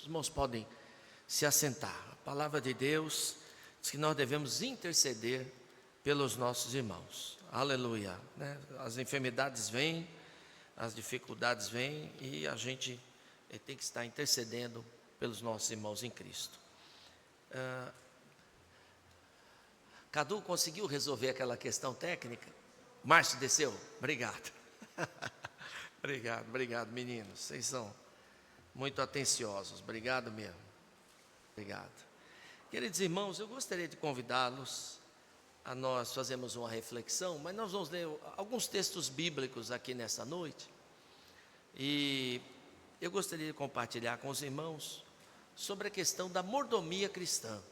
Os irmãos podem se assentar. A palavra de Deus diz que nós devemos interceder pelos nossos irmãos. Aleluia, né? As enfermidades vêm, as dificuldades vêm e a gente tem que estar intercedendo pelos nossos irmãos em Cristo. Cadu conseguiu resolver aquela questão técnica? Márcio desceu? Obrigado. Obrigado, meninos. Vocês são muito atenciosos. Obrigado mesmo. Obrigado. Queridos irmãos, eu gostaria de convidá-los a nós fazermos uma reflexão, mas nós vamos ler alguns textos bíblicos aqui nessa noite. E eu gostaria de compartilhar com os irmãos sobre a questão da mordomia cristã.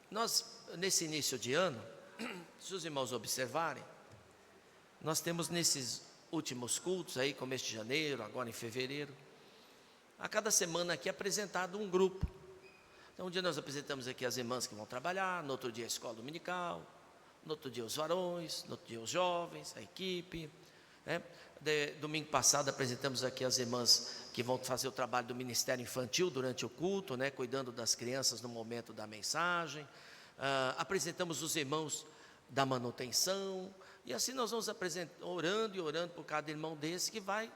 Nós, nesse início de ano, se os irmãos observarem, nós temos nesses últimos cultos aí, começo de janeiro, agora em fevereiro, a cada semana aqui apresentado um grupo. Então um dia nós apresentamos aqui as irmãs que vão trabalhar, no outro dia a escola dominical, no outro dia os varões, no outro dia os jovens, a equipe, né? Domingo passado apresentamos aqui as irmãs que vão fazer o trabalho do ministério infantil durante o culto, né? Cuidando das crianças no momento da mensagem. Apresentamos os irmãos da manutenção, e assim nós vamos orando e orando por cada irmão desse que vai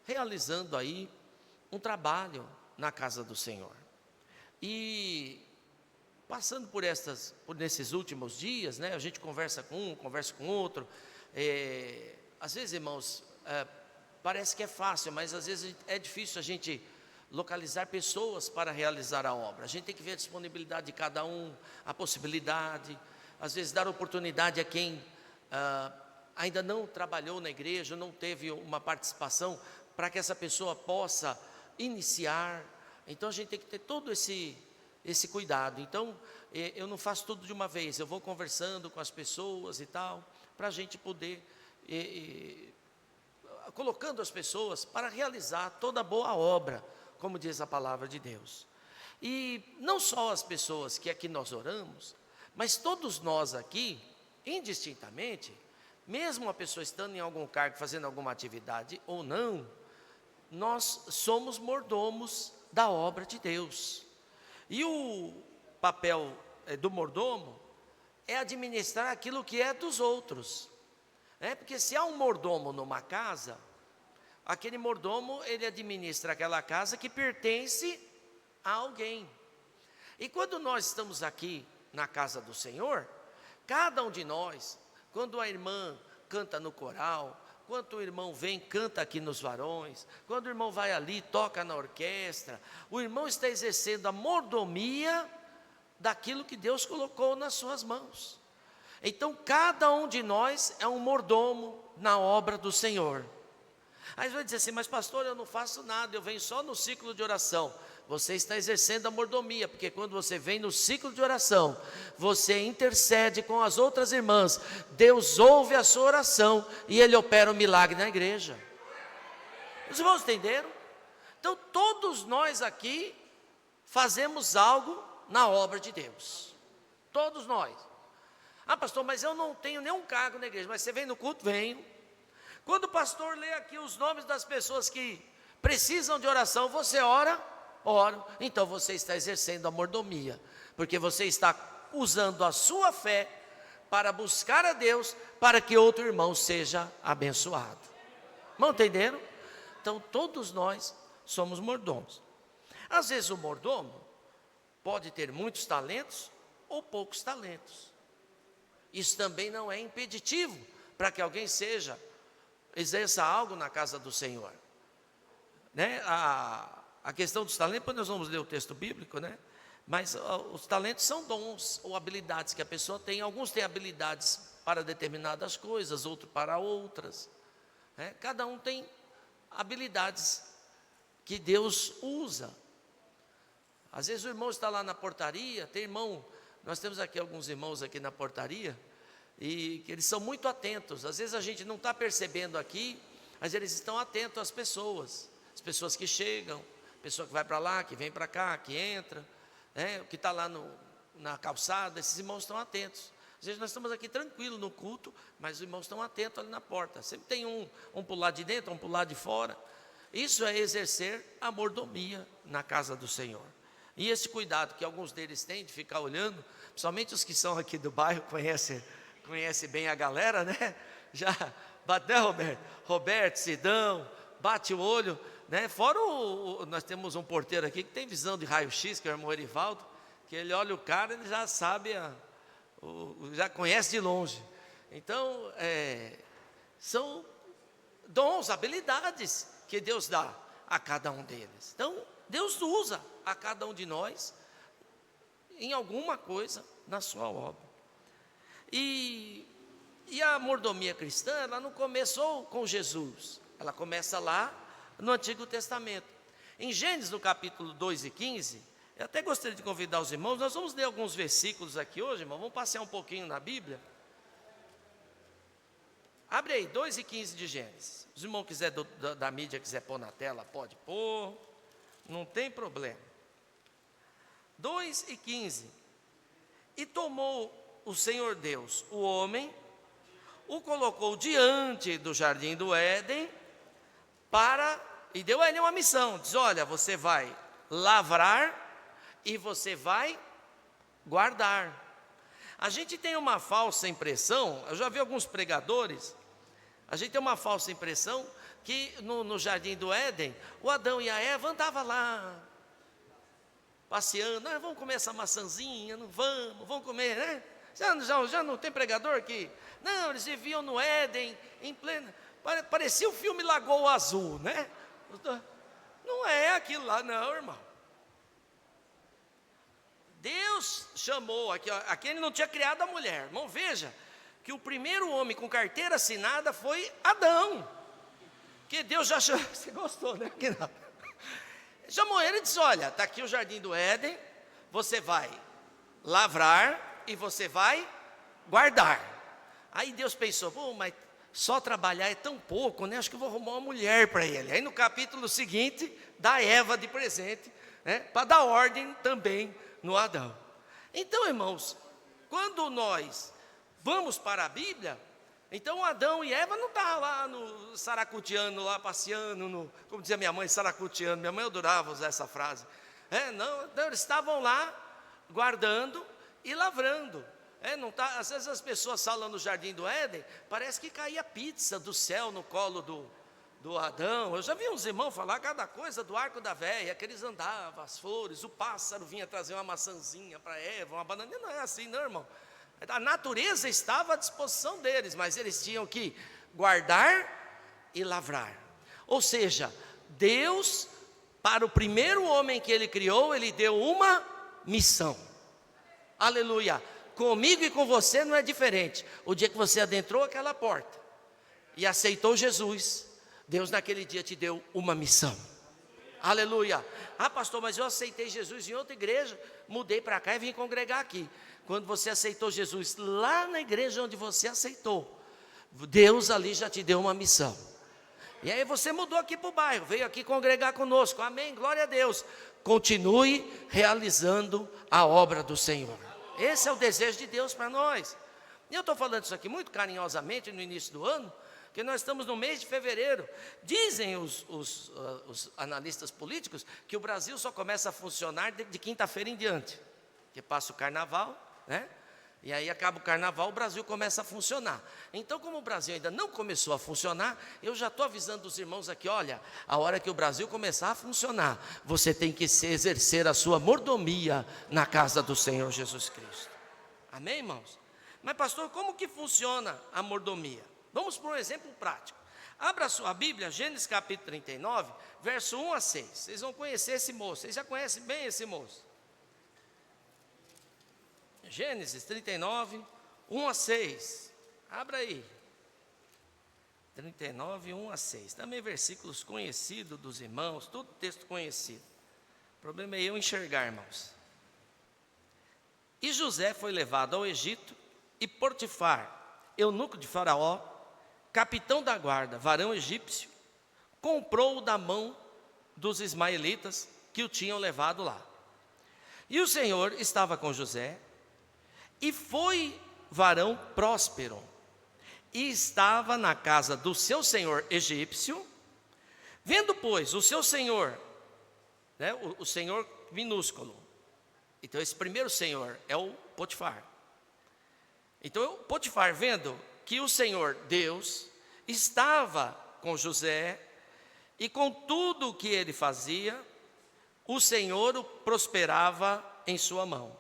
realizando aí um trabalho na casa do Senhor. E passando por nesses últimos dias, né, a gente conversa com um, conversa com outro. Às vezes, irmãos, parece que é fácil, mas às vezes é difícil a gente localizar pessoas para realizar a obra. A gente tem que ver a disponibilidade de cada um, a possibilidade, às vezes dar oportunidade a quem ainda não trabalhou na igreja, não teve uma participação, para que essa pessoa possa iniciar. Então a gente tem que ter todo esse cuidado. Então eu não faço tudo de uma vez, eu vou conversando com as pessoas e tal, para a gente poder colocando as pessoas para realizar toda a boa obra, como diz a palavra de Deus. E não só as pessoas que aqui nós oramos, mas todos nós aqui, indistintamente, mesmo a pessoa estando em algum cargo, fazendo alguma atividade ou não, nós somos mordomos da obra de Deus. E o papel do mordomo é administrar aquilo que é dos outros. Porque se há um mordomo numa casa, aquele mordomo, ele administra aquela casa que pertence a alguém. E quando nós estamos aqui na casa do Senhor, cada um de nós, quando a irmã canta no coral, quando o irmão vem, canta aqui nos varões, quando o irmão vai ali, toca na orquestra, o irmão está exercendo a mordomia daquilo que Deus colocou nas suas mãos. Então cada um de nós é um mordomo na obra do Senhor. Aí você vai dizer assim, mas pastor, eu não faço nada, eu venho só no ciclo de oração. Você está exercendo a mordomia, porque quando você vem no ciclo de oração, você intercede com as outras irmãs, Deus ouve a sua oração e Ele opera um milagre na igreja. Os irmãos entenderam? Então todos nós aqui fazemos algo na obra de Deus. Todos nós. Pastor, mas eu não tenho nenhum cargo na igreja. Mas você vem no culto? Venho. Quando o pastor lê aqui os nomes das pessoas que precisam de oração, você ora? Oro. Então você está exercendo a mordomia, porque você está usando a sua fé para buscar a Deus, para que outro irmão seja abençoado. Não entenderam? Então todos nós somos mordomos. Às vezes o mordomo pode ter muitos talentos ou poucos talentos. Isso também não é impeditivo para que alguém exerça algo na casa do Senhor, né? A questão dos talentos, depois nós vamos ler o texto bíblico, né? Mas os talentos são dons ou habilidades que a pessoa tem. Alguns têm habilidades para determinadas coisas, outros para outras, né? Cada um tem habilidades que Deus usa. Às vezes o irmão está lá na portaria, nós temos aqui alguns irmãos aqui na portaria, e que eles são muito atentos. Às vezes a gente não está percebendo aqui, mas eles estão atentos às pessoas que chegam, pessoa que vai para lá, que vem para cá, que entra, né? O que está lá na calçada, esses irmãos estão atentos. Às vezes nós estamos aqui tranquilos no culto, mas os irmãos estão atentos ali na porta. Sempre tem um para o lado de dentro, um para o lado de fora. Isso é exercer a mordomia na casa do Senhor. E esse cuidado que alguns deles têm de ficar olhando, principalmente os que são aqui do bairro, conhece bem a galera, né? Já bateu, Roberto, Sidão, bate o olho, né? Fora nós temos um porteiro aqui que tem visão de raio-x, que é o irmão Erivaldo, que ele olha o cara, ele já sabe, já conhece de longe. Então, são dons, habilidades que Deus dá a cada um deles. Então, Deus usa a cada um de nós em alguma coisa na sua obra. E a mordomia cristã, ela não começou com Jesus, ela começa lá no Antigo Testamento. Em Gênesis, no capítulo 2 e 15, eu até gostaria de convidar os irmãos, nós vamos ler alguns versículos aqui hoje, irmão, vamos passear um pouquinho na Bíblia. Abre aí, 2 e 15 de Gênesis. Se os irmãos quiser da mídia, quiser pôr na tela, pode pôr, não tem problema. 2 e 15. E tomou o Senhor Deus o homem, o colocou diante do jardim do Éden, e deu a ele uma missão. Diz, olha, você vai lavrar e você vai guardar. A gente tem uma falsa impressão, eu já vi alguns pregadores, a gente tem uma falsa impressão que no jardim do Éden, o Adão e a Eva andavam lá, passeando, vamos comer essa maçãzinha, não vamos comer, né? Já não tem pregador aqui? Não, eles viviam no Éden, em plena, parecia o filme Lagoa Azul, né? Não é aquilo lá não, irmão. Deus chamou, aqui ele não tinha criado a mulher, irmão, veja, que o primeiro homem com carteira assinada foi Adão, que Deus já chamou, você gostou, né? Que não. Chamou ele e disse, olha, está aqui o jardim do Éden, você vai lavrar e você vai guardar. Aí Deus pensou, mas só trabalhar é tão pouco, né? Acho que eu vou arrumar uma mulher para ele. Aí no capítulo seguinte, dá Eva de presente, né? Para dar ordem também no Adão. Então, irmãos, quando nós vamos para a Bíblia, então Adão e Eva não estavam lá no saracutiano, lá passeando, como dizia minha mãe, saracutiano, minha mãe adorava usar essa frase. Não, eles estavam lá guardando e lavrando. Às vezes as pessoas falam no jardim do Éden, parece que caía pizza do céu no colo do Adão. Eu já vi uns irmãos falar cada coisa do arco da véia, que eles andavam, as flores, o pássaro vinha trazer uma maçãzinha para Eva, uma bananinha. Não é assim, não, irmão. A natureza estava à disposição deles, mas eles tinham que guardar e lavrar. Ou seja, Deus, para o primeiro homem que ele criou, ele deu uma missão. Aleluia. Comigo e com você não é diferente. O dia que você adentrou aquela porta e aceitou Jesus, Deus naquele dia te deu uma missão. Aleluia. Pastor, mas eu aceitei Jesus em outra igreja, mudei para cá e vim congregar aqui. Quando você aceitou Jesus lá na igreja onde você aceitou, Deus ali já te deu uma missão. E aí você mudou aqui para o bairro, veio aqui congregar conosco, amém, glória a Deus. Continue realizando a obra do Senhor. Esse é o desejo de Deus para nós. E eu estou falando isso aqui muito carinhosamente no início do ano, que nós estamos no mês de fevereiro. Dizem os analistas políticos que o Brasil só começa a funcionar de quinta-feira em diante, que passa o carnaval, né? E aí acaba o carnaval, o Brasil começa a funcionar. Então, como o Brasil ainda não começou a funcionar, eu já estou avisando os irmãos aqui, olha, a hora que o Brasil começar a funcionar, você tem que exercer a sua mordomia na casa do Senhor Jesus Cristo. Amém, irmãos? Mas pastor, como que funciona a mordomia? Vamos para um exemplo prático. Abra a sua Bíblia, Gênesis capítulo 39, verso 1 a 6. Vocês vão conhecer esse moço, vocês já conhecem bem esse moço. Gênesis 39, 1 a 6. Abra aí. 39, 1 a 6. Também versículos conhecidos dos irmãos, tudo texto conhecido. O problema é eu enxergar, irmãos. E José foi levado ao Egito, e Potifar, eunuco de Faraó, capitão da guarda, varão egípcio, comprou-o da mão dos ismaelitas que o tinham levado lá. E o Senhor estava com José, e foi varão próspero, e estava na casa do seu senhor egípcio, Vendo, pois, o seu senhor, né, o senhor minúsculo. Então, esse primeiro senhor é o Potifar. Então, o Potifar, vendo que o Senhor Deus estava com José e com tudo o que ele fazia, o Senhor o prosperava em sua mão.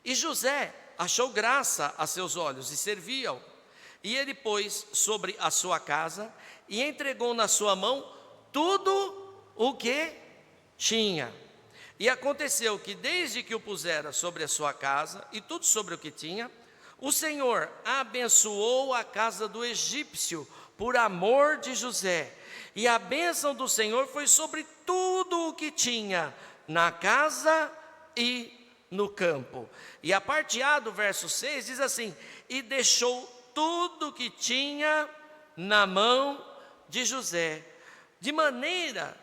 E José achou graça a seus olhos e servia-o. E ele pôs sobre a sua casa e entregou na sua mão tudo o que tinha. E aconteceu que desde que o pusera sobre a sua casa e tudo sobre o que tinha, o Senhor abençoou a casa do egípcio por amor de José. E a bênção do Senhor foi sobre tudo o que tinha na casa e no campo. E a parte A do verso 6 diz assim: e deixou tudo o que tinha na mão de José, de maneira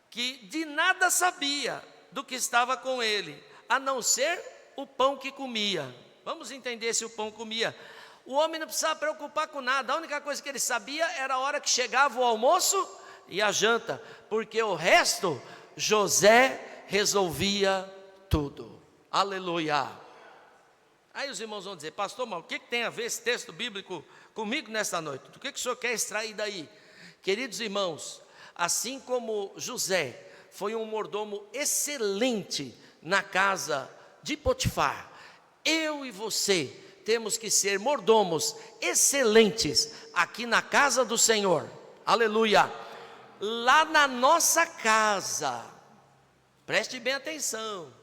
que de nada sabia do que estava com ele, a não ser o pão que comia. Vamos entender se o pão comia. O homem não precisava preocupar com nada, a única coisa que ele sabia era a hora que chegava o almoço e a janta, porque o resto, José resolvia tudo. Aleluia. Aí os irmãos vão dizer: pastor, mas o que tem a ver esse texto bíblico comigo nesta noite? O que o senhor quer extrair daí? Queridos irmãos, assim como José foi um mordomo excelente na casa de Potifar, eu e você temos que ser mordomos excelentes aqui na casa do Senhor. Aleluia. Lá na nossa casa, preste bem atenção,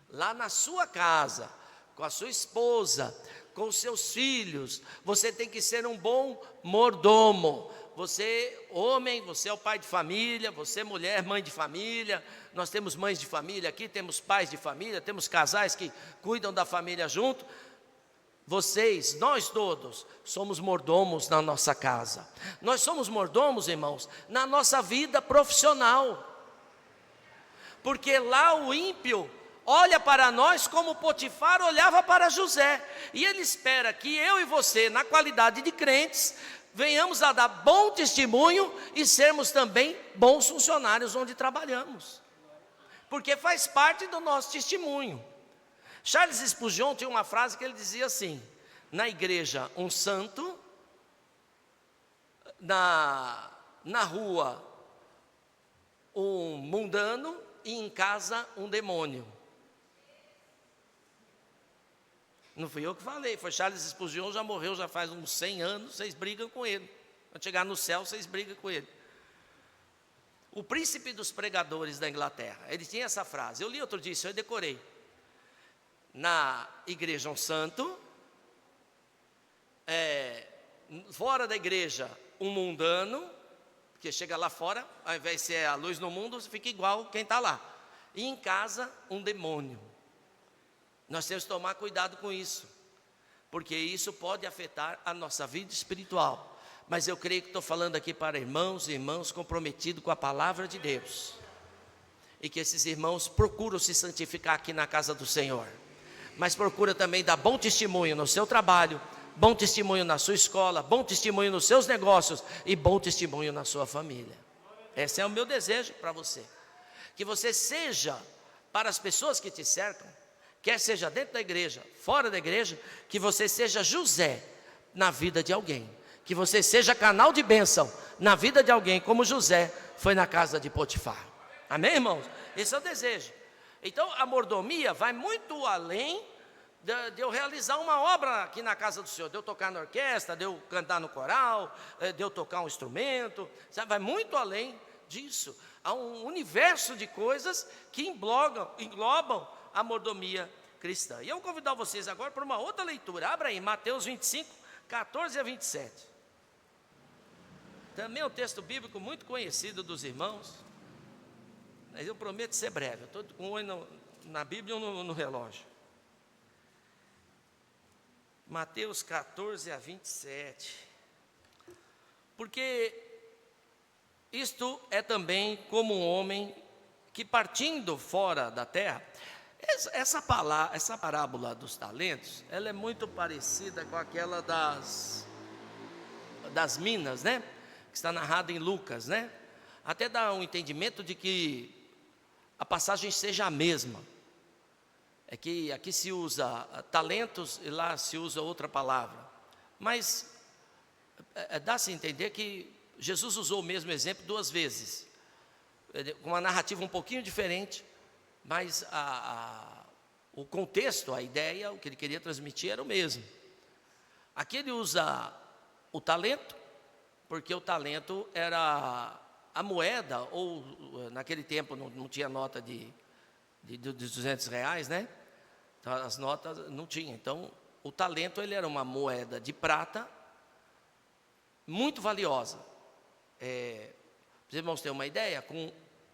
lá na sua casa, com a sua esposa, com os seus filhos, você tem que ser um bom mordomo. Você, homem, você é o pai de família, você, mulher, mãe de família. Nós temos mães de família aqui, temos pais de família, temos casais que cuidam da família junto. Vocês, nós todos, somos mordomos na nossa casa. Nós somos mordomos, irmãos, na nossa vida profissional. Porque lá o ímpio olha para nós como Potifar olhava para José. E ele espera que eu e você, na qualidade de crentes, venhamos a dar bom testemunho e sermos também bons funcionários onde trabalhamos. Porque faz parte do nosso testemunho. Charles Spurgeon tinha uma frase que ele dizia assim: na igreja um santo, na rua um mundano e em casa um demônio. Não fui eu que falei, foi Charles Spurgeon, já morreu, já faz uns 100 anos, vocês brigam com ele. Quando chegar no céu, vocês brigam com ele. O príncipe dos pregadores da Inglaterra, ele tinha essa frase, eu li outro dia isso, eu decorei. Na igreja um santo, fora da igreja um mundano, porque chega lá fora, ao invés de ser a luz no mundo, fica igual quem está lá. E em casa um demônio. Nós temos que tomar cuidado com isso, porque isso pode afetar a nossa vida espiritual. Mas eu creio que estou falando aqui para irmãos e irmãs comprometidos com a palavra de Deus, e que esses irmãos procuram se santificar aqui na casa do Senhor, mas procura também dar bom testemunho no seu trabalho, bom testemunho na sua escola, bom testemunho nos seus negócios e bom testemunho na sua família. Esse é o meu desejo para você, que você seja, para as pessoas que te cercam, quer seja dentro da igreja, fora da igreja, que você seja José na vida de alguém, que você seja canal de bênção na vida de alguém, como José foi na casa de Potifar. Amém, irmãos? Esse é o desejo. Então a mordomia vai muito além de eu realizar uma obra aqui na casa do Senhor, de eu tocar na orquestra, de eu cantar no coral, de eu tocar um instrumento, sabe? Vai muito além disso. Há um universo de coisas que englobam a mordomia cristã. E eu vou convidar vocês agora para uma outra leitura. Abra aí, Mateus 25, 14 a 27. Também é um texto bíblico muito conhecido dos irmãos, mas eu prometo ser breve. Eu estou com um olho na Bíblia ou no relógio. Mateus 14 a 27. Porque isto é também como um homem que, partindo fora da terra. Essa parábola dos talentos, ela é muito parecida com aquela das minas, né? Que está narrada em Lucas, né? até dá um entendimento de que a passagem seja a mesma. É que aqui se usa talentos e lá se usa outra palavra. Mas dá-se a entender que Jesus usou o mesmo exemplo duas vezes, com uma narrativa um pouquinho diferente, mas o contexto, a ideia, o que ele queria transmitir era o mesmo. Aqui ele usa o talento, porque o talento era a moeda, ou naquele tempo não tinha nota de R$200, né? Então, as notas não tinha. Então, o talento ele era uma moeda de prata muito valiosa. Para os irmãos terem uma ideia, com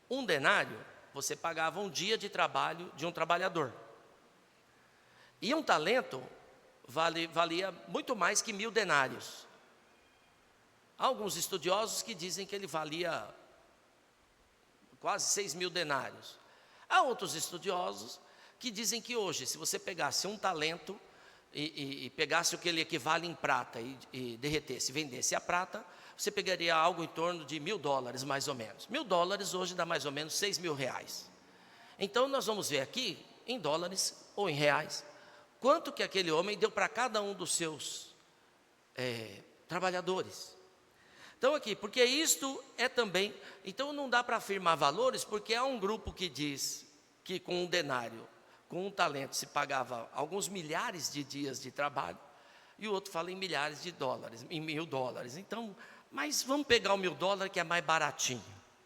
um denário, você pagava um dia de trabalho de um trabalhador. E um talento valia muito mais que 1000 denários. Há alguns estudiosos que dizem que ele valia quase 6.000 denários. Há outros estudiosos que dizem que hoje, se você pegasse um talento e pegasse o que ele equivale em prata e derretesse, vendesse a prata, você pegaria algo em torno de $1.000, mais ou menos. $1.000 hoje dá mais ou menos R$6.000. Então, nós vamos ver aqui, em dólares ou em reais, quanto que aquele homem deu para cada um dos seus trabalhadores. Então aqui, porque isto é também, então não dá para afirmar valores, porque há um grupo que diz que com um denário, com um talento se pagava alguns milhares de dias de trabalho, e o outro fala em milhares de dólares, em $1.000. Então, mas vamos pegar o $1.000 que é mais baratinho,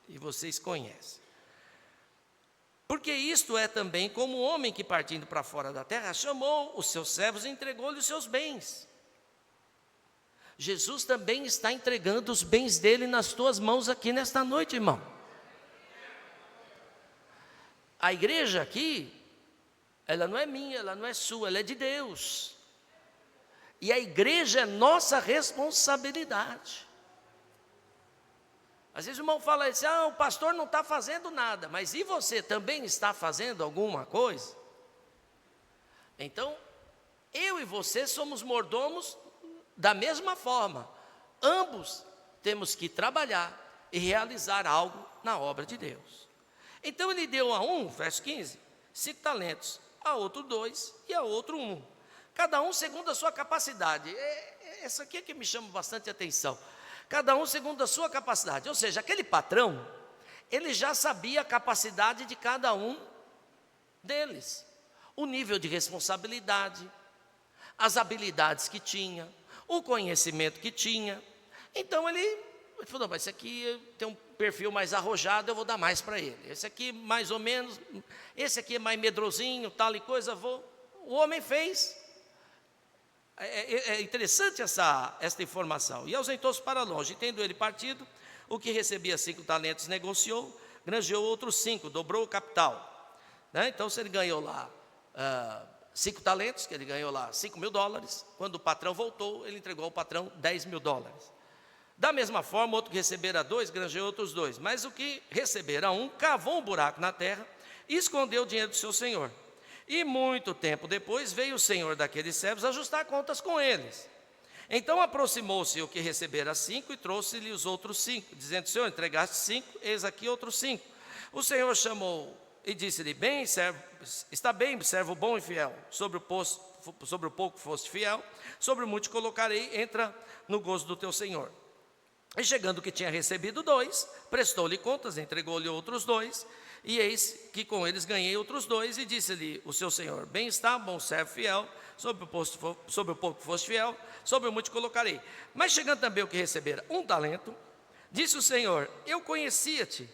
e vocês conhecem. Porque isto é também como o homem que partindo para fora da terra, chamou os seus servos e entregou-lhe os seus bens. Jesus também está entregando os bens dele nas tuas mãos aqui nesta noite, irmão. A igreja aqui, ela não é minha, ela não é sua, ela é de Deus. E a igreja é nossa responsabilidade. Às vezes o irmão fala assim, o pastor não está fazendo nada, mas e você também está fazendo alguma coisa? Então, eu e você somos mordomos da mesma forma. Ambos temos que trabalhar e realizar algo na obra de Deus. Então ele deu a um, verso 15, 5 talentos, a outro 2 e a outro 1. Cada um segundo a sua capacidade. Essa aqui é que me chama bastante atenção. Cada um segundo a sua capacidade. Ou seja, aquele patrão, ele já sabia a capacidade de cada um deles. O nível de responsabilidade, as habilidades que tinha, o conhecimento que tinha. Então ele falou, mas esse aqui tem um perfil mais arrojado, eu vou dar mais para ele. Esse aqui mais ou menos, esse aqui é mais medrosinho, tal e coisa, vou. O homem fez. É interessante essa informação. E ausentou-se para longe, e tendo ele partido, o que recebia 5 talentos negociou, granjeou outros 5, dobrou o capital. Né? Então, se ele ganhou lá 5 talentos, que ele ganhou lá $5.000, quando o patrão voltou, ele entregou ao patrão $10.000. Da mesma forma, outro que recebera 2, granjeou outros 2. Mas o que recebera 1, cavou um buraco na terra e escondeu o dinheiro do seu senhor. E muito tempo depois veio o senhor daqueles servos ajustar contas com eles. Então aproximou-se o que recebera 5 e trouxe-lhe os outros 5, dizendo, Senhor, entregaste 5, eis aqui outros 5. O Senhor chamou e disse-lhe, bem, servo, está bem, servo bom e fiel, sobre o pouco foste fiel, sobre o muito te colocarei, entra no gozo do teu Senhor. E chegando que tinha recebido 2, prestou-lhe contas, entregou-lhe outros 2, e eis que com eles ganhei outros 2, e disse-lhe o seu senhor, bem está, bom servo fiel, sobre o pouco foste fiel, sobre o muito te colocarei. Mas chegando também o que recebera 1 talento, disse o Senhor, eu conhecia-te,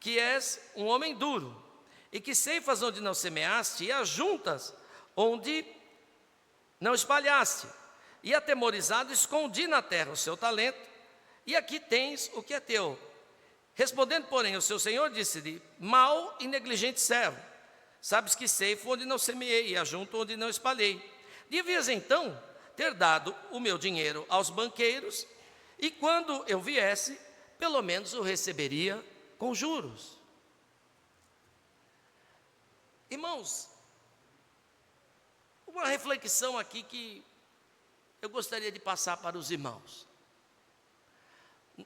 que és um homem duro, e que ceifas onde não semeaste, e ajuntas onde não espalhaste. E atemorizado escondi na terra o seu talento, e aqui tens o que é teu. Respondendo, porém, o seu senhor disse-lhe, mau e negligente servo, sabes que ceifo onde não semeei, e ajunto onde não espalhei. Devias então ter dado o meu dinheiro aos banqueiros, e quando eu viesse, pelo menos o receberia com juros. Irmãos, uma reflexão aqui que eu gostaria de passar para os irmãos.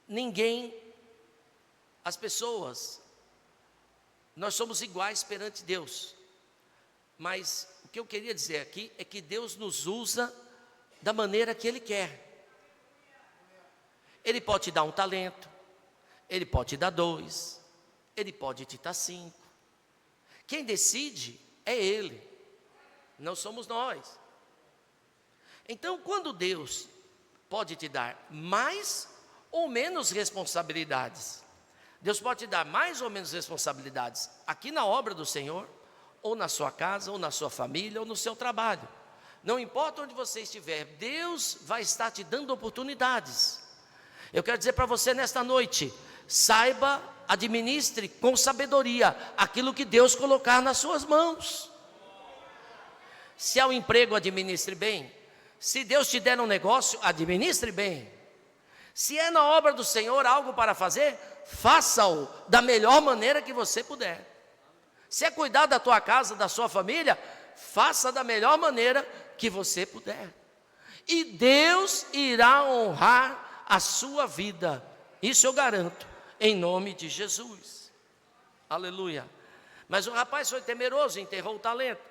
Ninguém as pessoas, nós somos iguais perante Deus, mas o que eu queria dizer aqui é que Deus nos usa da maneira que Ele quer. Ele pode te dar um talento, Ele pode te dar 2, Ele pode te dar 5. Quem decide é Ele, não somos nós. Então, quando Deus pode te dar mais ou menos responsabilidades, Deus pode te dar mais ou menos responsabilidades aqui na obra do Senhor, ou na sua casa, ou na sua família, ou no seu trabalho. Não importa onde você estiver, Deus vai estar te dando oportunidades. Eu quero dizer para você nesta noite, saiba, administre com sabedoria aquilo que Deus colocar nas suas mãos. Se é um emprego, administre bem. Se Deus te der um negócio, administre bem. Se é na obra do Senhor algo para fazer, faça-o da melhor maneira que você puder. Se é cuidar da tua casa, da sua família, faça da melhor maneira que você puder. E Deus irá honrar a sua vida. Isso eu garanto, em nome de Jesus. Aleluia. Mas o rapaz foi temeroso, enterrou o talento.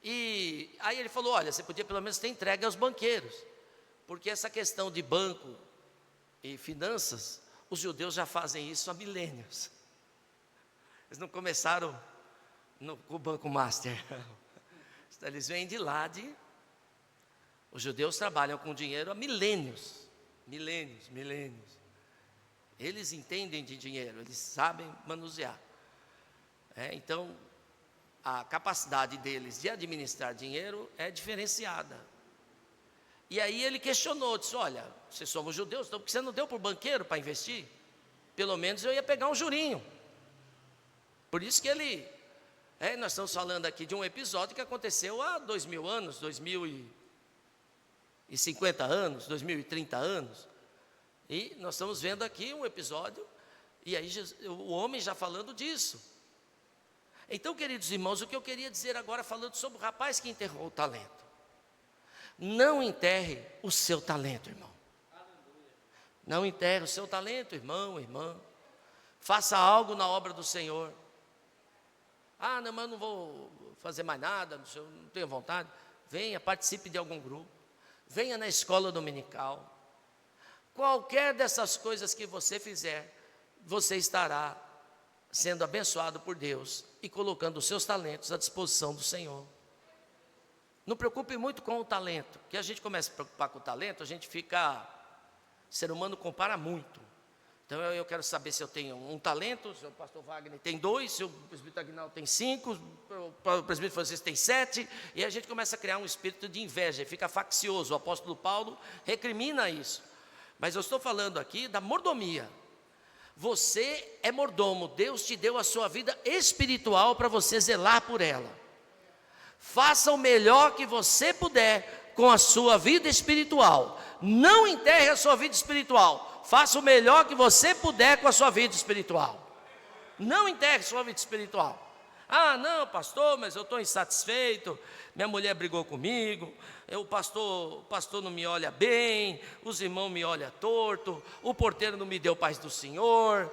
E aí ele falou, olha, você podia pelo menos ter entregue aos banqueiros, porque essa questão de banco e finanças, os judeus já fazem isso há milênios. Eles não começaram com o Banco Master. Eles vêm de lá os judeus trabalham com dinheiro há milênios. Eles entendem de dinheiro, eles sabem manusear. Então, a capacidade deles de administrar dinheiro é diferenciada. E aí ele questionou, disse, olha, se somos judeus, então por que você não deu para o banqueiro para investir? Pelo menos eu ia pegar um jurinho. Por isso que nós estamos falando aqui de um episódio que aconteceu há 2000 anos, 2050 anos, 2030 anos. E nós estamos vendo aqui um episódio, e aí o homem já falando disso. Então, queridos irmãos, o que eu queria dizer agora, falando sobre o rapaz que enterrou o talento. Não enterre o seu talento, irmão. Não enterre o seu talento, irmão, irmã. Faça algo na obra do Senhor. Ah, não, mas eu não vou fazer mais nada, não tenho vontade. Venha, participe de algum grupo. Venha na escola dominical. Qualquer dessas coisas que você fizer, você estará sendo abençoado por Deus e colocando os seus talentos à disposição do Senhor. Não preocupe muito com o talento, que a gente começa a se preocupar com o talento, a gente fica, o ser humano compara muito. Então eu quero saber se eu tenho um talento, se o pastor Wagner tem 2, se o presbítero Aguinaldo tem 5, o presbítero Francisco tem 7, e a gente começa a criar um espírito de inveja, fica faccioso. O apóstolo Paulo recrimina isso. Mas eu estou falando aqui da mordomia. Você é mordomo, Deus te deu a sua vida espiritual para você zelar por ela. Faça o melhor que você puder com a sua vida espiritual. Não enterre a sua vida espiritual. Faça o melhor que você puder com a sua vida espiritual. Não enterre a sua vida espiritual. Ah, não, pastor, mas eu estou insatisfeito. Minha mulher brigou comigo. O pastor não me olha bem. Os irmãos me olham torto. O porteiro não me deu paz do Senhor.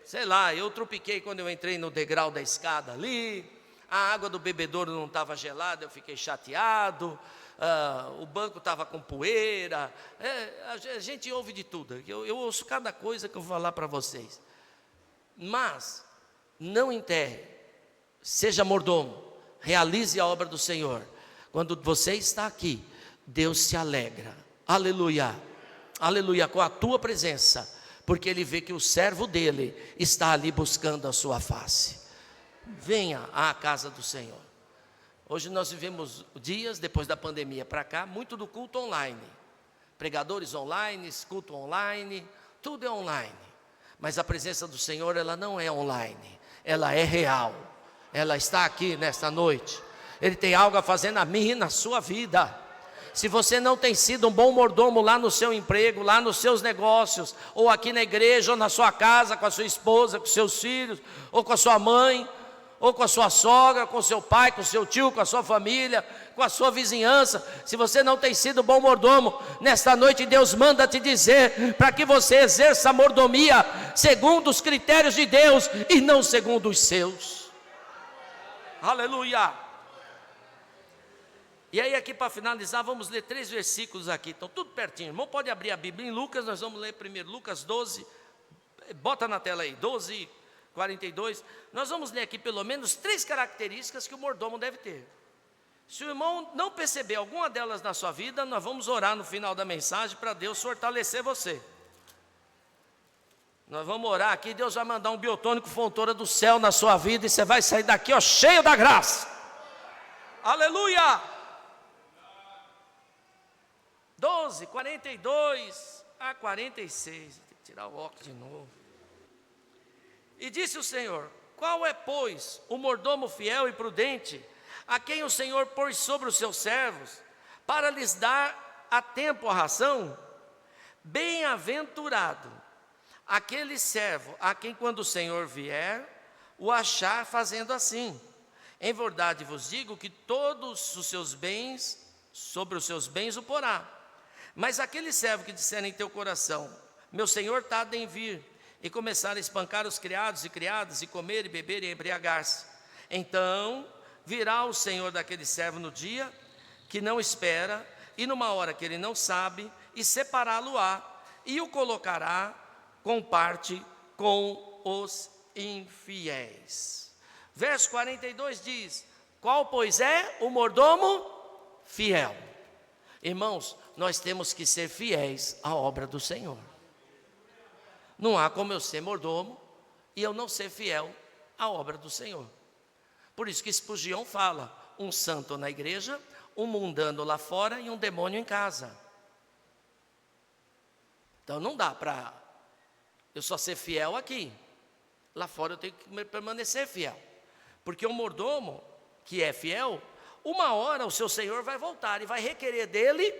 Sei lá, eu tropiquei quando eu entrei no degrau da escada ali. A água do bebedouro não estava gelada, eu fiquei chateado. O banco estava com poeira. A gente ouve de tudo. Eu ouço cada coisa que eu vou falar para vocês. Mas não enterre, seja mordomo, realize a obra do Senhor. Quando você está aqui, Deus se alegra, aleluia, aleluia, com a tua presença, porque Ele vê que o servo dEle está ali buscando a sua face. Venha à casa do Senhor. Hoje nós vivemos dias, depois da pandemia para cá, muito do culto online. Pregadores online, culto online, tudo é online. Mas a presença do Senhor, ela não é online, ela é real. Ela está aqui nesta noite. Ele tem algo a fazer na minha e na sua vida. Se você não tem sido um bom mordomo lá no seu emprego, lá nos seus negócios, ou aqui na igreja, ou na sua casa, com a sua esposa, com seus filhos, ou com a sua mãe, ou com a sua sogra, com seu pai, com seu tio, com a sua família, com a sua vizinhança, se você não tem sido bom mordomo, nesta noite Deus manda te dizer, para que você exerça a mordomia, segundo os critérios de Deus, e não segundo os seus. Aleluia! E aí aqui para finalizar, vamos ler 3 versículos aqui, estão tudo pertinho. Irmão, pode abrir a Bíblia em Lucas, nós vamos ler primeiro Lucas 12, bota na tela aí, 12, 42, nós vamos ler aqui pelo menos 3 características que o mordomo deve ter. Se o irmão não perceber alguma delas na sua vida, nós vamos orar no final da mensagem para Deus fortalecer você. Nós vamos orar aqui, Deus vai mandar um biotônico fontoura do céu na sua vida e você vai sair daqui, ó, cheio da graça. Aleluia! 12, 42 a 46, tem que tirar o óculos de novo. E disse o Senhor: qual é, pois, o mordomo fiel e prudente, a quem o Senhor pôs sobre os seus servos, para lhes dar a tempo a ração? Bem-aventurado aquele servo, a quem quando o Senhor vier, o achar fazendo assim. Em verdade vos digo que todos os seus bens, sobre os seus bens o porá. Mas aquele servo que disser em teu coração: meu Senhor tarda em vir, e começar a espancar os criados e criadas, e comer e beber e embriagar-se, então virá o Senhor daquele servo no dia que não espera, e numa hora que ele não sabe, e separá-lo-á, e o colocará com parte com os infiéis. Verso 42 diz: qual, pois, é o mordomo fiel? Irmãos, nós temos que ser fiéis à obra do Senhor. Não há como eu ser mordomo e eu não ser fiel à obra do Senhor. Por isso que Spurgeon fala: um santo na igreja, um mundano lá fora e um demônio em casa. Então não dá para eu só ser fiel aqui. Lá fora eu tenho que permanecer fiel. Porque o mordomo que é fiel, uma hora o seu Senhor vai voltar e vai requerer dele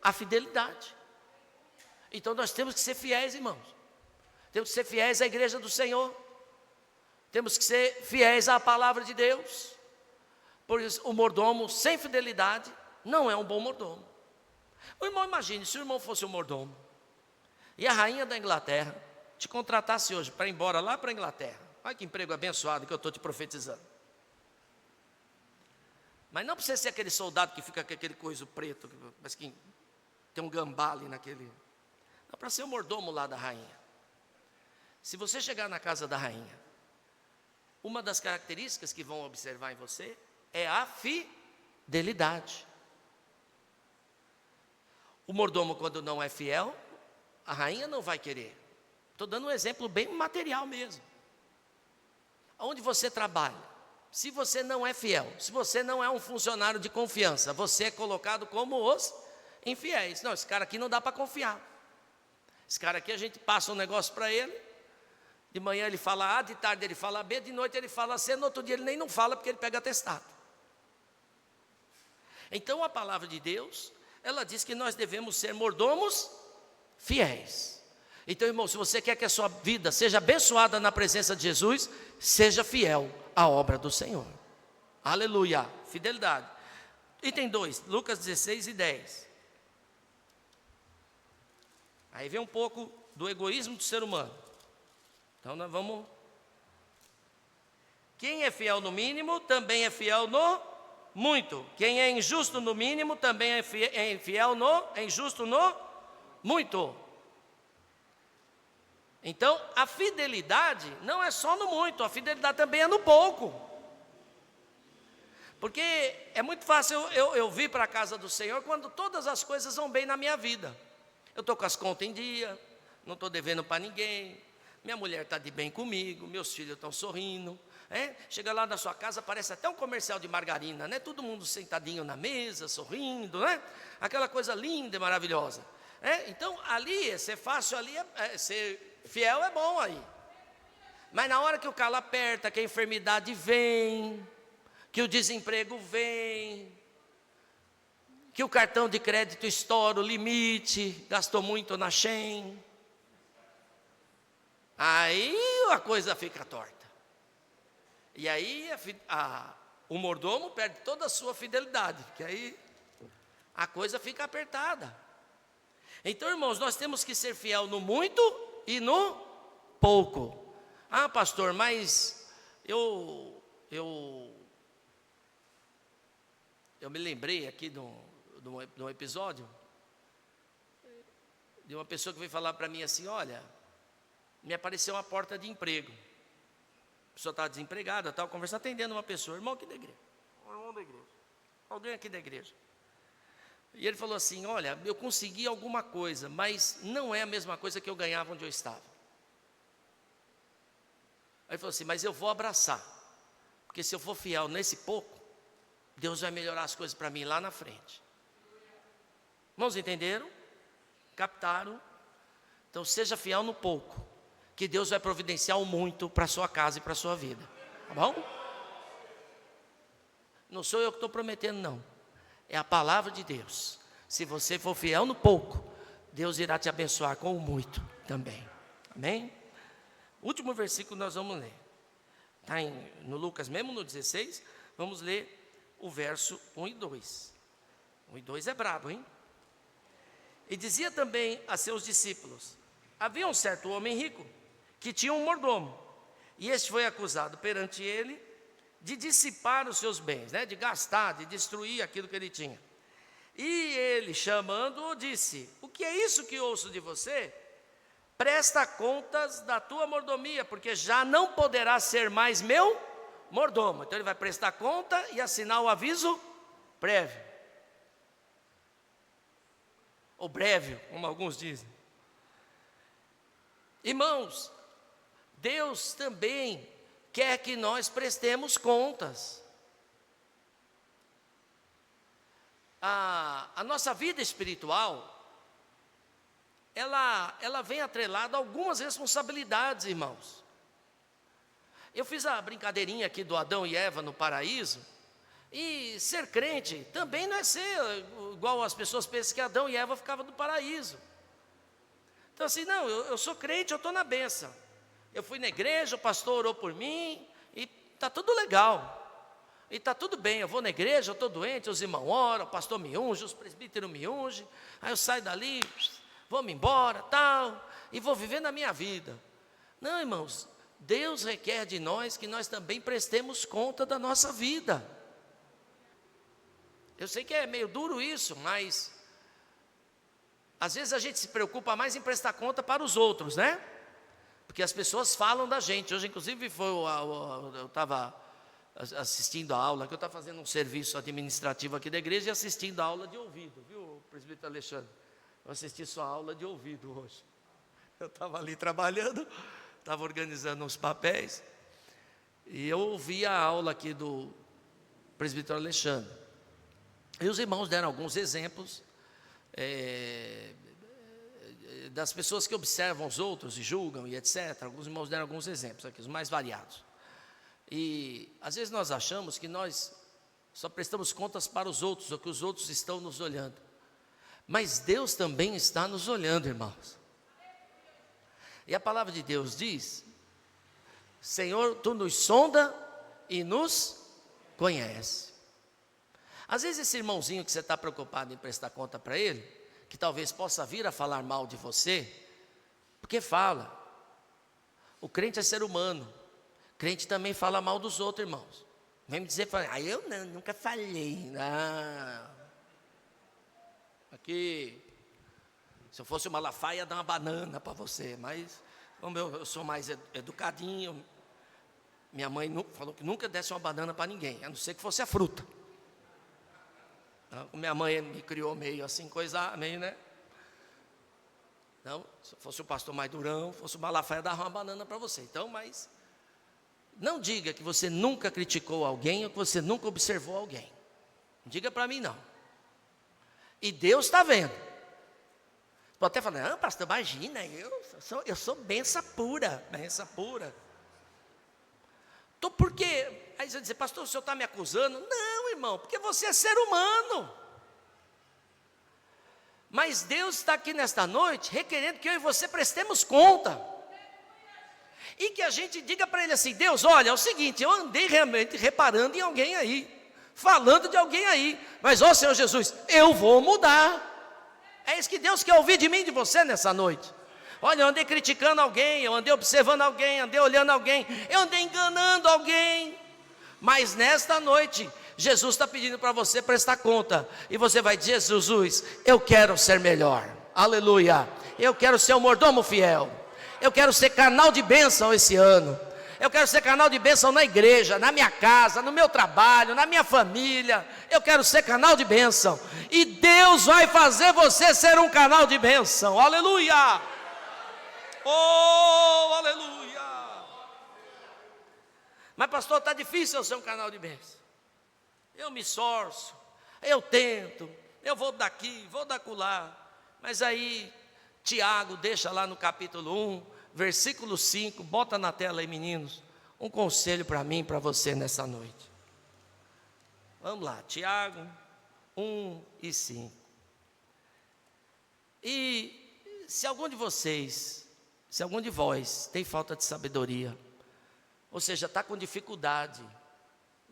a fidelidade. Então nós temos que ser fiéis, irmãos. Temos que ser fiéis à igreja do Senhor. Temos que ser fiéis à palavra de Deus. Por isso, o mordomo sem fidelidade não é um bom mordomo. O irmão, imagine, se o irmão fosse um mordomo e a rainha da Inglaterra te contratasse hoje para ir embora lá para a Inglaterra. Olha que emprego abençoado que eu estou te profetizando. Mas não precisa ser aquele soldado que fica com aquele coiso preto, mas que tem um gambá ali naquele. Não, para ser o mordomo lá da rainha. Se você chegar na casa da rainha, uma das características que vão observar em você é a fidelidade. O mordomo, quando não é fiel, a rainha não vai querer. Estou dando um exemplo bem material mesmo. Onde você trabalha, se você não é fiel, se você não é um funcionário de confiança, você é colocado como os infiéis. Não, esse cara aqui não dá para confiar. Esse cara aqui a gente passa um negócio para ele, de manhã ele fala A, de tarde ele fala B, de noite ele fala C, no outro dia ele nem não fala porque ele pega atestado. Então a palavra de Deus, ela diz que nós devemos ser mordomos fiéis. Então, irmão, se você quer que a sua vida seja abençoada na presença de Jesus, seja fiel à obra do Senhor. Aleluia, fidelidade. Item 2, Lucas 16 e 10. Aí vem um pouco do egoísmo do ser humano. Então nós vamos. Quem é fiel no mínimo, também é fiel no muito. Quem é injusto no mínimo, também é injusto no muito. Então, a fidelidade não é só no muito, a fidelidade também é no pouco. Porque é muito fácil eu vir para a casa do Senhor quando todas as coisas vão bem na minha vida. Eu estou com as contas em dia, não estou devendo para ninguém, minha mulher está de bem comigo, meus filhos estão sorrindo. Chega lá na sua casa, parece até um comercial de margarina, né? Todo mundo sentadinho na mesa, sorrindo, né? Aquela coisa linda e maravilhosa. Então, ali, ser fácil ali, ser fiel é bom aí. Mas na hora que o calo aperta, que a enfermidade vem, que o desemprego vem, que o cartão de crédito estoura o limite, gastou muito na Shein, aí a coisa fica torta. E aí o mordomo perde toda a sua fidelidade, porque aí a coisa fica apertada. Então, irmãos, nós temos que ser fiel no muito e no pouco. Ah, pastor, mas eu me lembrei aqui de um episódio de uma pessoa que veio falar para mim assim: olha, me apareceu uma porta de emprego. A pessoa estava desempregada, estava conversando, atendendo uma pessoa, irmão aqui da igreja, alguém aqui da igreja. E ele falou assim: olha, eu consegui alguma coisa, mas não é a mesma coisa que eu ganhava onde eu estava. Aí ele falou assim: mas eu vou abraçar, porque se eu for fiel nesse pouco, Deus vai melhorar as coisas para mim lá na frente. Irmãos, entenderam? Captaram? Então seja fiel no pouco, que Deus vai providenciar o muito para a sua casa e para a sua vida. Tá bom? Não sou eu que estou prometendo, não. É a palavra de Deus. Se você for fiel no pouco, Deus irá te abençoar com o muito também. Amém? Último versículo nós vamos ler. Está no Lucas mesmo, no 16. Vamos ler o verso 1 e 2. 1 e 2 é brabo, hein? E dizia também a seus discípulos: havia um certo homem rico, que tinha um mordomo, e este foi acusado perante ele de dissipar os seus bens, de gastar, de destruir aquilo que ele tinha. E ele, chamando-o, disse: o que é isso que ouço de você? Presta contas da tua mordomia, porque já não poderá ser mais meu mordomo. Então ele vai prestar conta e assinar o aviso prévio, ou breve, como alguns dizem. Irmãos, Deus também quer que nós prestemos contas. A nossa vida espiritual, ela vem atrelada a algumas responsabilidades, irmãos. Eu fiz a brincadeirinha aqui do Adão e Eva no paraíso, e ser crente também não é ser igual as pessoas pensam que Adão e Eva ficavam no paraíso. Então assim, não, eu sou crente, eu estou na bênção. Eu fui na igreja, o pastor orou por mim, e está tudo legal. E está tudo bem, eu vou na igreja, eu estou doente, os irmãos oram, o pastor me unge, os presbíteros me ungem, aí eu saio dali, vou-me embora, tal, e vou viver na minha vida. Não, irmãos, Deus requer de nós que nós também prestemos conta da nossa vida. Eu sei que é meio duro isso, mas às vezes a gente se preocupa mais em prestar conta para os outros, né? Porque as pessoas falam da gente. Hoje, inclusive, eu estava assistindo a aula, que eu estava fazendo um serviço administrativo aqui da igreja e assistindo a aula de ouvido, viu, presbítero Alexandre? Eu assisti sua aula de ouvido hoje. Eu estava ali trabalhando, estava organizando uns papéis, e eu ouvi a aula aqui do presbítero Alexandre. E os irmãos deram alguns exemplos das pessoas que observam os outros e julgam e etc. Alguns irmãos deram alguns exemplos aqui, os mais variados. E às vezes nós achamos que nós só prestamos contas para os outros, ou que os outros estão nos olhando. Mas Deus também está nos olhando, irmãos. E a palavra de Deus diz: Senhor, Tu nos sonda e nos conhece. Às vezes esse irmãozinho que você está preocupado em prestar conta para ele, que talvez possa vir a falar mal de você, porque fala. O crente é ser humano. Crente também fala mal dos outros, irmãos. Vem me dizer, eu não, nunca falei. Não. Aqui, se eu fosse o Malafaia, ia dar uma banana para você, mas como eu sou mais educadinho, minha mãe falou que nunca desse uma banana para ninguém, a não ser que fosse a fruta. Então, minha mãe me criou meio assim, meio, né? Então, se eu fosse o pastor mais durão, fosse o Malafaia, dava uma banana para você. Então, mas não diga que você nunca criticou alguém ou que você nunca observou alguém. Não diga para mim, não. E Deus está vendo. Pode até falar, não, pastor, imagina, eu sou benção pura, benção pura. Por quê? Aí você vai dizer, pastor, o senhor está me acusando? Não, irmão, porque você é ser humano. Mas Deus está aqui nesta noite requerendo que eu e você prestemos conta. E que a gente diga para ele assim: Deus, olha, é o seguinte, eu andei realmente reparando em alguém aí, falando de alguém aí, mas ó Senhor Jesus, eu vou mudar. É isso que Deus quer ouvir de mim e de você nessa noite. Olha, eu andei criticando alguém, eu andei observando alguém, andei olhando alguém, eu andei enganando alguém, mas nesta noite, Jesus está pedindo para você prestar conta, e você vai dizer: Jesus, eu quero ser melhor, aleluia, eu quero ser um mordomo fiel, eu quero ser canal de bênção esse ano, eu quero ser canal de bênção na igreja, na minha casa, no meu trabalho, na minha família, eu quero ser canal de bênção, e Deus vai fazer você ser um canal de bênção, aleluia, oh, aleluia. Mas pastor, está difícil eu ser um canal de bênção, eu me esforço, eu tento, eu vou daqui, vou dacular, mas aí Tiago deixa lá no capítulo 1, versículo 5, bota na tela aí, meninos, um conselho para mim e para você nessa noite. Vamos lá, Tiago 1 e 5. E se algum de vocês, se algum de vós tem falta de sabedoria, ou seja, está com dificuldade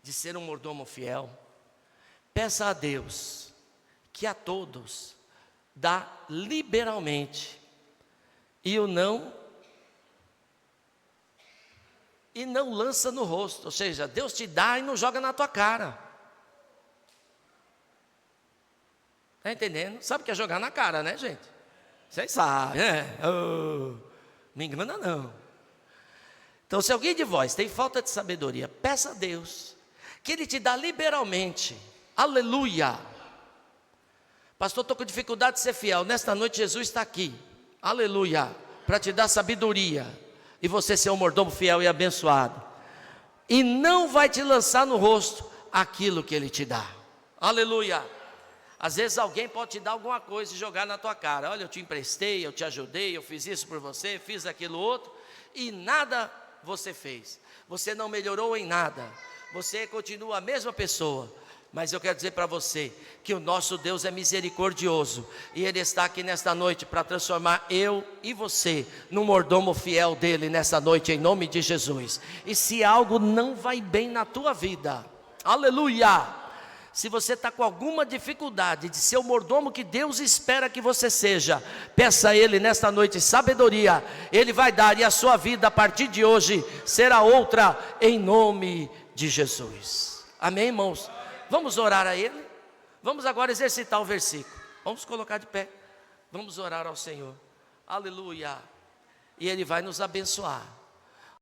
de ser um mordomo fiel, peça a Deus que a todos dá liberalmente, e não lança no rosto, ou seja, Deus te dá e não joga na tua cara. Está entendendo? Sabe o que é jogar na cara, né, gente? Vocês sabem, né? Oh, não engana não. Então, se alguém de vós tem falta de sabedoria, peça a Deus que Ele te dá liberalmente, aleluia. Pastor, estou com dificuldade de ser fiel, nesta noite Jesus está aqui, aleluia, para te dar sabedoria, e você ser um mordomo fiel e abençoado, e não vai te lançar no rosto aquilo que Ele te dá, aleluia. Às vezes alguém pode te dar alguma coisa e jogar na tua cara: olha, eu te emprestei, eu te ajudei, eu fiz isso por você, fiz aquilo outro, e nada você fez, você não melhorou em nada, você continua a mesma pessoa. Mas eu quero dizer para você que o nosso Deus é misericordioso, e Ele está aqui nesta noite para transformar eu e você num mordomo fiel dEle nessa noite, em nome de Jesus. E se algo não vai bem na tua vida, aleluia, se você está com alguma dificuldade de ser o mordomo que Deus espera que você seja, peça a Ele nesta noite sabedoria, Ele vai dar, e a sua vida a partir de hoje será outra, em nome de Jesus. Amém, irmãos? Vamos orar a Ele? Vamos agora exercitar o versículo. Vamos colocar de pé. Vamos orar ao Senhor. Aleluia. E Ele vai nos abençoar.